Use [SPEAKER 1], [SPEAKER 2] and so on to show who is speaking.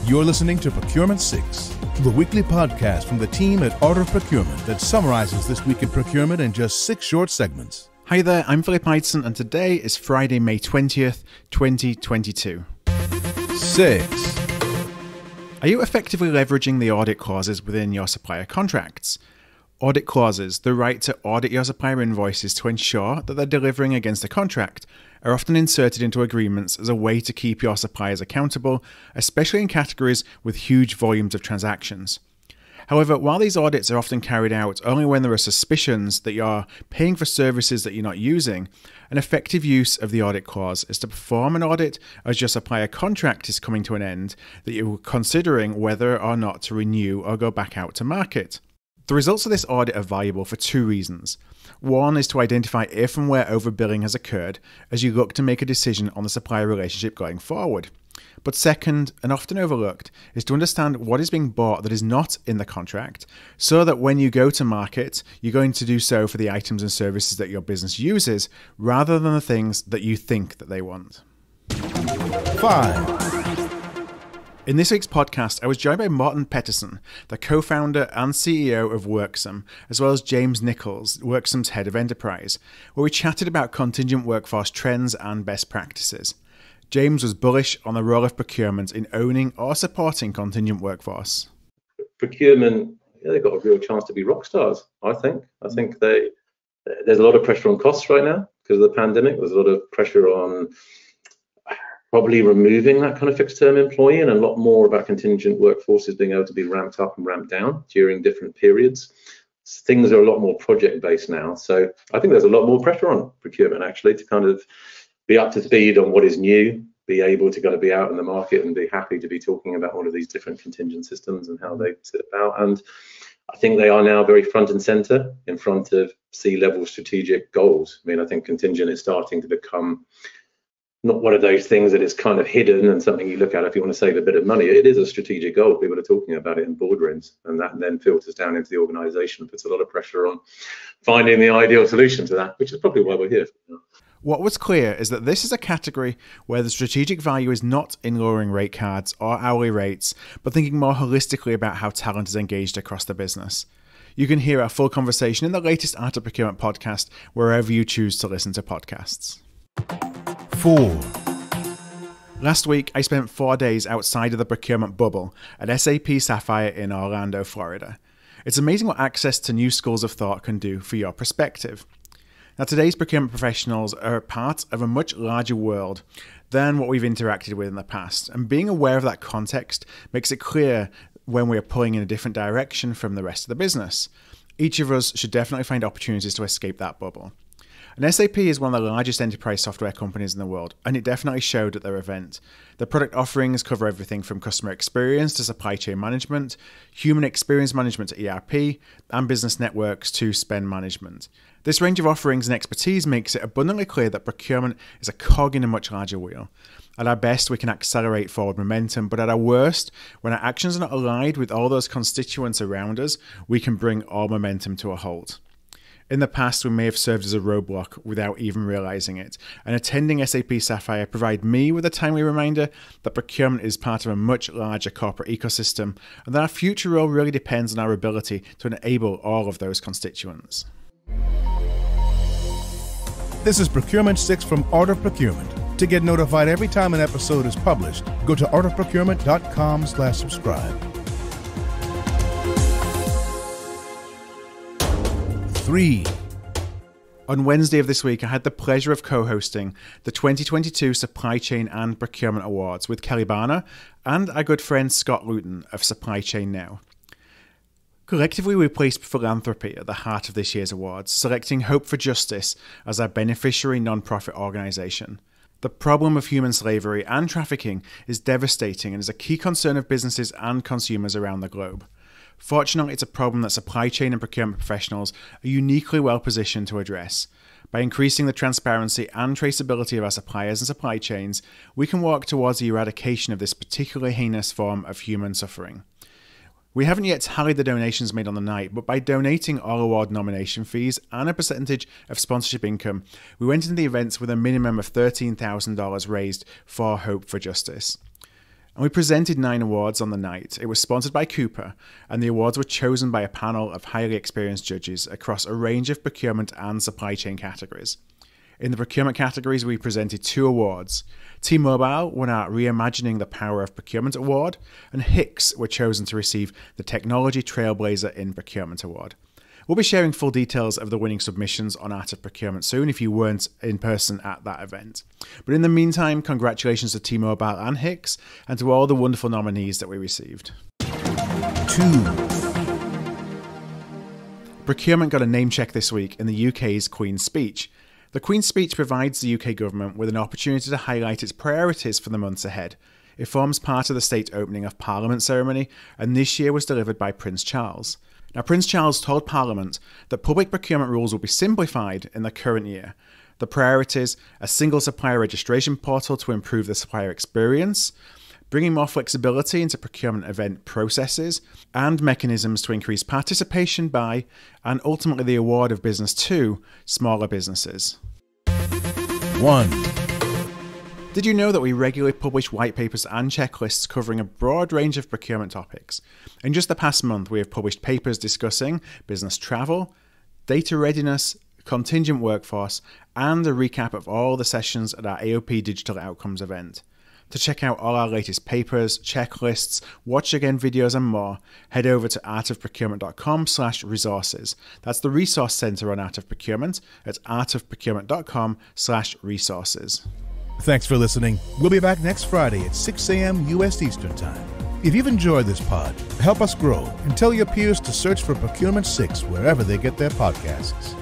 [SPEAKER 1] You're listening to Procurement 6, the weekly podcast from the team at Art of Procurement that summarizes this week in procurement in just 6 short segments.
[SPEAKER 2] Hi there, I'm Philip Eidson, and today is Friday, May 20th, 2022.
[SPEAKER 1] 6.
[SPEAKER 2] Are you effectively leveraging the audit clauses within your supplier contracts? Audit clauses, the right to audit your supplier invoices to ensure that they're delivering against the contract, are often inserted into agreements as a way to keep your suppliers accountable, especially in categories with huge volumes of transactions. However, while these audits are often carried out only when there are suspicions that you're paying for services that you're not using, an effective use of the audit clause is to perform an audit as your supplier contract is coming to an end that you're considering whether or not to renew or go back out to market. The results of this audit are valuable for 2 reasons. One is to identify if and where overbilling has occurred as you look to make a decision on the supplier relationship going forward. But second, and often overlooked, is to understand what is being bought that is not in the contract, so that when you go to market, you're going to do so for the items and services that your business uses, rather than the things that you think that they want.
[SPEAKER 1] 5.
[SPEAKER 2] In this week's podcast, I was joined by Martin Petterson, the co-founder and CEO of Worksome, as well as James Nichols, Worksome's head of enterprise, where we chatted about contingent workforce trends and best practices. James was bullish on the role of procurement in owning or supporting contingent workforce.
[SPEAKER 3] Procurement, they've got a real chance to be rock stars, I think. I think there's a lot of pressure on costs right now because of the pandemic. There's a lot of pressure on probably removing that kind of fixed term employee, and a lot more about contingent workforces being able to be ramped up and ramped down during different periods. Things are a lot more project based now. So I think there's a lot more pressure on procurement actually to kind of be up to speed on what is new, be able to kind of be out in the market and be happy to be talking about all of these different contingent systems and how they sit about. And I think they are now very front and center in front of C-level strategic goals. I mean, I think contingent is starting to become not one of those things that is kind of hidden and something you look at if you want to save a bit of money. It is a strategic goal. People are talking about it in boardrooms, and that then filters down into the organization, puts a lot of pressure on finding the ideal solution to that, which is probably why we're here.
[SPEAKER 2] What was clear is that this is a category where the strategic value is not in lowering rate cards or hourly rates, but thinking more holistically about how talent is engaged across the business. You can hear our full conversation in the latest Art of Procurement podcast, wherever you choose to listen to podcasts.
[SPEAKER 1] 4.
[SPEAKER 2] Last week, I spent 4 days outside of the procurement bubble at SAP Sapphire in Orlando, Florida. It's amazing what access to new schools of thought can do for your perspective. Now, today's procurement professionals are part of a much larger world than what we've interacted with in the past, and being aware of that context makes it clear when we are pulling in a different direction from the rest of the business. Each of us should definitely find opportunities to escape that bubble. And SAP is one of the largest enterprise software companies in the world, and it definitely showed at their event. The product offerings cover everything from customer experience to supply chain management, human experience management to ERP, and business networks to spend management. This range of offerings and expertise makes it abundantly clear that procurement is a cog in a much larger wheel. At our best, we can accelerate forward momentum, but at our worst, when our actions are not aligned with all those constituents around us, we can bring all momentum to a halt. In the past, we may have served as a roadblock without even realizing it, and attending SAP Sapphire provided me with a timely reminder that procurement is part of a much larger corporate ecosystem, and that our future role really depends on our ability to enable all of those constituents.
[SPEAKER 1] This is Procurement 6 from Art of Procurement. To get notified every time an episode is published, go to artofprocurement.com/subscribe. 3.
[SPEAKER 2] On Wednesday of this week, I had the pleasure of co-hosting the 2022 Supply Chain and Procurement Awards with Kelly Barner and our good friend Scott Luton of Supply Chain Now. Collectively, we placed philanthropy at the heart of this year's awards, selecting Hope for Justice as our beneficiary non-profit organisation. The problem of human slavery and trafficking is devastating and is a key concern of businesses and consumers around the globe. Fortunately, it's a problem that supply chain and procurement professionals are uniquely well positioned to address. By increasing the transparency and traceability of our suppliers and supply chains, we can work towards the eradication of this particularly heinous form of human suffering. We haven't yet tallied the donations made on the night, but by donating all award nomination fees and a percentage of sponsorship income, we went into the events with a minimum of $13,000 raised for Hope for Justice. And we presented 9 awards on the night. It was sponsored by Cooper, and the awards were chosen by a panel of highly experienced judges across a range of procurement and supply chain categories. In the procurement categories, we presented 2 awards. T-Mobile won our Reimagining the Power of Procurement Award, and Hicks were chosen to receive the Technology Trailblazer in Procurement Award. We'll be sharing full details of the winning submissions on Art of Procurement soon if you weren't in person at that event. But in the meantime, congratulations to T-Mobile and Hicks, and to all the wonderful nominees that we received.
[SPEAKER 1] 2.
[SPEAKER 2] Procurement got a name check this week in the UK's Queen's Speech. The Queen's Speech provides the UK government with an opportunity to highlight its priorities for the months ahead. It forms part of the state opening of Parliament ceremony, and this year was delivered by Prince Charles. Now, Prince Charles told Parliament that public procurement rules will be simplified in the current year. The priorities: a single supplier registration portal to improve the supplier experience, bringing more flexibility into procurement event processes, and mechanisms to increase participation by, and ultimately the award of business to, smaller businesses.
[SPEAKER 1] 1.
[SPEAKER 2] Did you know that we regularly publish white papers and checklists covering a broad range of procurement topics? In just the past month, we have published papers discussing business travel, data readiness, contingent workforce, and a recap of all the sessions at our AOP Digital Outcomes event. To check out all our latest papers, checklists, watch again videos and more, head over to artofprocurement.com/resources. That's the resource center on Art of Procurement at artofprocurement.com/resources.
[SPEAKER 1] Thanks for listening. We'll be back next Friday at 6 a.m. U.S. Eastern Time. If you've enjoyed this pod, help us grow and tell your peers to search for Procurement 6 wherever they get their podcasts.